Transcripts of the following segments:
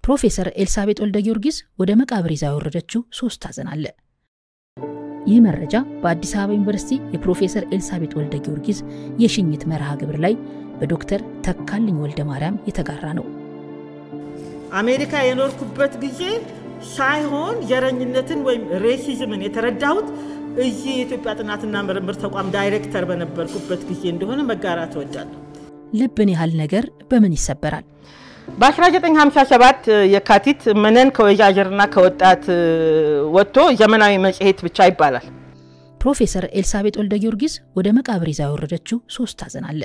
ፕሮፌሰር ኤልሳቤጥ ወልደ ጊዮርጊስ ወደ መቃብር ይዛ ወረደችው 3 ሐዘን አለ። ይህ መረጃ በአዲስ አበባ ዩኒቨርሲቲ የፕሮፌሰር ኤልሳቤጥ ወልደ ጊዮርጊስ የሽኝት መርሃ ግብር ላይ በዶክተር ተካልኝ ወልደ ማርያም የተጋራ ነው። አሜሪካ የኖርኩበት ጊዜ ሳይሆን የረኝነትን ወይም ሬሲዝምን የተረዳሁት እዚህ የኢትዮጵያ ጥናትና ምርምር ተቋም ዳይሬክተር በነበርኩበት ጊዜ እንደሆነ መጋራት እወዳለሁ። ልብን ያህል ነገር በምን ይሰበራል? በ1957 የካቲት መነን ከወያጀርና ከወጣት ወጥቶ ዘመናዊ መጽሔት ብቻ ይባላል። ፕሮፌሰር ኤልሳቤጥ ወልደ ጊዮርጊስ ወደ መቃብር ይዛ ወረደችው 3 ሐዘን አለ።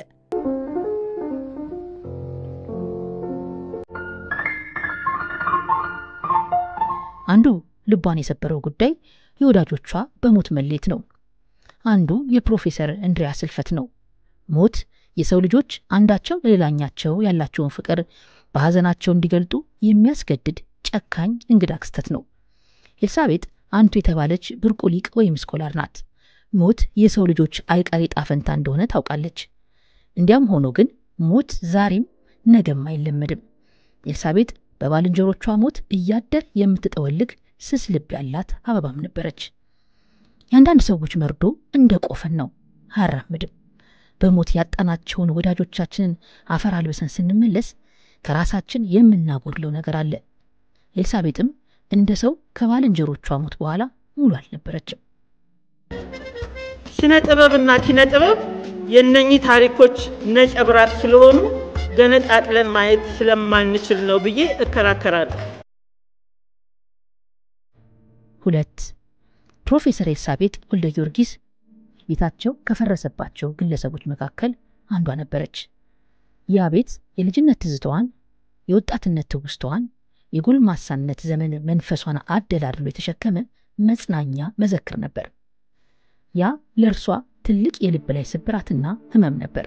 አንዱ ልቧን የሰበረው ጉዳይ የወዳጆቿ በሞት መለየት ነው። አንዱ የፕሮፌሰር እንድሪያስ ህልፈት ነው። ሞት የሰው ልጆች አንዳቸው ለሌላኛቸው ያላቸውን ፍቅር በሐዘናቸው እንዲገልጡ የሚያስገድድ ጨካኝ እንግዳ ክስተት ነው። ኤልሳቤጥ አንቱ የተባለች ብርቁ ሊቅ ወይም ስኮላር ናት። ሞት የሰው ልጆች አይቀሬ ጣፈንታ እንደሆነ ታውቃለች። እንዲያም ሆኖ ግን ሞት ዛሬም ነገም አይለመድም። ኤልሳቤጥ በባልንጀሮቿ ሞት እያደር የምትጠወልግ ስስ ልብ ያላት አበባም ነበረች። ያንዳንድ ሰዎች መርዶ እንደ ቆፈን ነው፣ አያራምድም። በሞት ያጣናቸውን ወዳጆቻችንን አፈር አልበሰን ስንመለስ ከራሳችን የምናጎድለው ነገር አለ። ኤልሳቤጥም እንደ ሰው ከባልንጀሮቿ ሞት በኋላ ሙሉ አልነበረችም። ስነ ጥበብና ኪነ ጥበብ የነኚህ ታሪኮች ነጸብራቅ ስለሆኑ ገነጣጥለን ማየት ስለማንችል ነው ብዬ እከራከራለሁ። 2 ፕሮፌሰር ኤልሳቤጥ ወልደ ጊዮርጊስ ቤታቸው ከፈረሰባቸው ግለሰቦች መካከል አንዷ ነበረች። ያ ቤት የልጅነት ትዝታዋን፣ የወጣትነት ትውስታዋን፣ የጎልማሳነት ዘመን መንፈሷን አደላድሎ የተሸከመ መጽናኛ መዘክር ነበር። ያ ለእርሷ ትልቅ የልብ ላይ ስብራትና ህመም ነበር።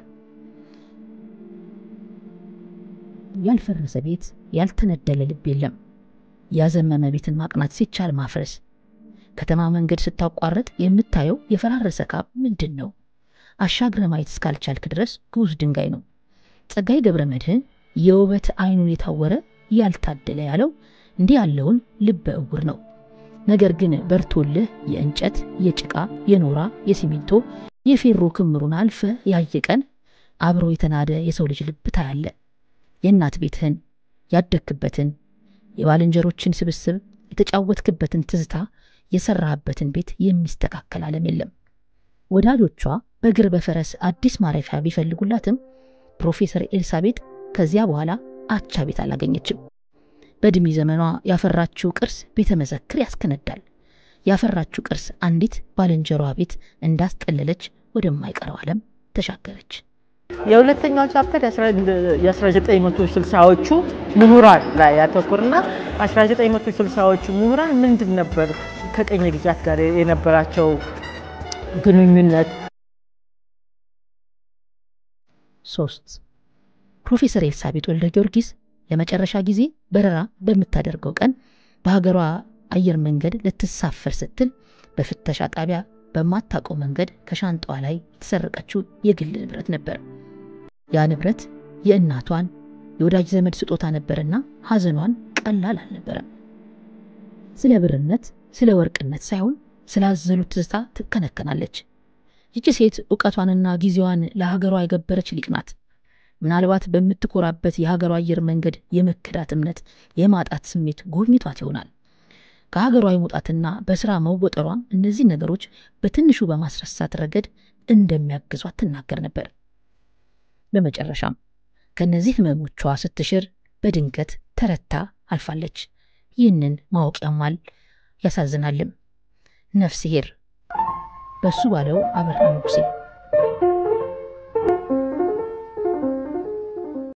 ያልፈረሰ ቤት ያልተነደለ ልብ የለም። ያዘመመ ቤትን ማቅናት ሲቻል ማፍረስ። ከተማ መንገድ ስታቋርጥ የምታየው የፈራረሰ ካብ ምንድነው? አሻግረ ማየት እስካልቻልክ ድረስ ግዑዝ ድንጋይ ነው። ጸጋዬ ገብረመድህን የውበት አይኑን የታወረ ያልታደለ ያለው እንዲህ ያለውን ልበ እውር ነው። ነገር ግን በርቶልህ የእንጨት፣ የጭቃ፣ የኖራ፣ የሲሚንቶ፣ የፌሮ ክምሩን አልፈ ያየቀን አብሮ የተናደ የሰው ልጅ ልብ ታያለ። የእናት ቤትህን፣ ያደክበትን፣ የባልንጀሮችን ስብስብ፣ የተጫወትክበትን ትዝታ የሰራህበትን ቤት የሚስተካከል ዓለም የለም። ወዳጆቿ በእግር በፈረስ አዲስ ማረፊያ ቢፈልጉላትም ፕሮፌሰር ኤልሳቤጥ ከዚያ በኋላ አቻ ቤት አላገኘችም። በእድሜ ዘመኗ ያፈራችው ቅርስ ቤተ መዘክር ያስከነዳል። ያፈራችው ቅርስ አንዲት ባልንጀሯ ቤት እንዳስጠለለች ወደማይቀረው ዓለም ተሻገረች። የሁለተኛው ቻፕተር የ1960ዎቹ ምሁራን ላይ ያተኮረና 1960ዎቹ ምሁራን ምንድን ነበር ከቀኝ ግዛት ጋር የነበራቸው ግንኙነት። 3 ፕሮፌሰር ኤልሳቤጥ ወልደ ጊዮርጊስ ለመጨረሻ ጊዜ በረራ በመታደርገው ቀን በሀገሯ አየር መንገድ ለተሳፈር ስትል በፍተሻ ጣቢያ በማታውቀው መንገድ ከሻንጣዋ ላይ የተሰረቀችው የግል ንብረት ነበር። ያ ንብረት የእናቷን የወዳጅ ዘመድ ስጦታ ነበርና ሐዘኗን ቀላል አልነበረም። ስለ ብርነት ስለ ወርቅነት ሳይሆን ስላዘሉት ትዝታ ትከነከናለች። ይህች ሴት ዕውቀቷንና ጊዜዋን ለሀገሯ የገበረች ሊቅ ናት። ምናልባት በምትኮራበት የሀገሯ አየር መንገድ የመከዳት እምነት የማጣት ስሜት ጎብኝቷት ይሆናል። ከሀገሯ የመውጣትና በስራ መወጠሯ እነዚህ ነገሮች በትንሹ በማስረሳት ረገድ እንደሚያግዟት ትናገር ነበር። በመጨረሻም ከነዚህ ህመሞቿ ስትሽር በድንገት ተረታ አልፋለች። ይህንን ማወቅ ያማል ያሳዝናልም። ነፍስ ይሄር በሱ ባለው አበራ ንጉሴ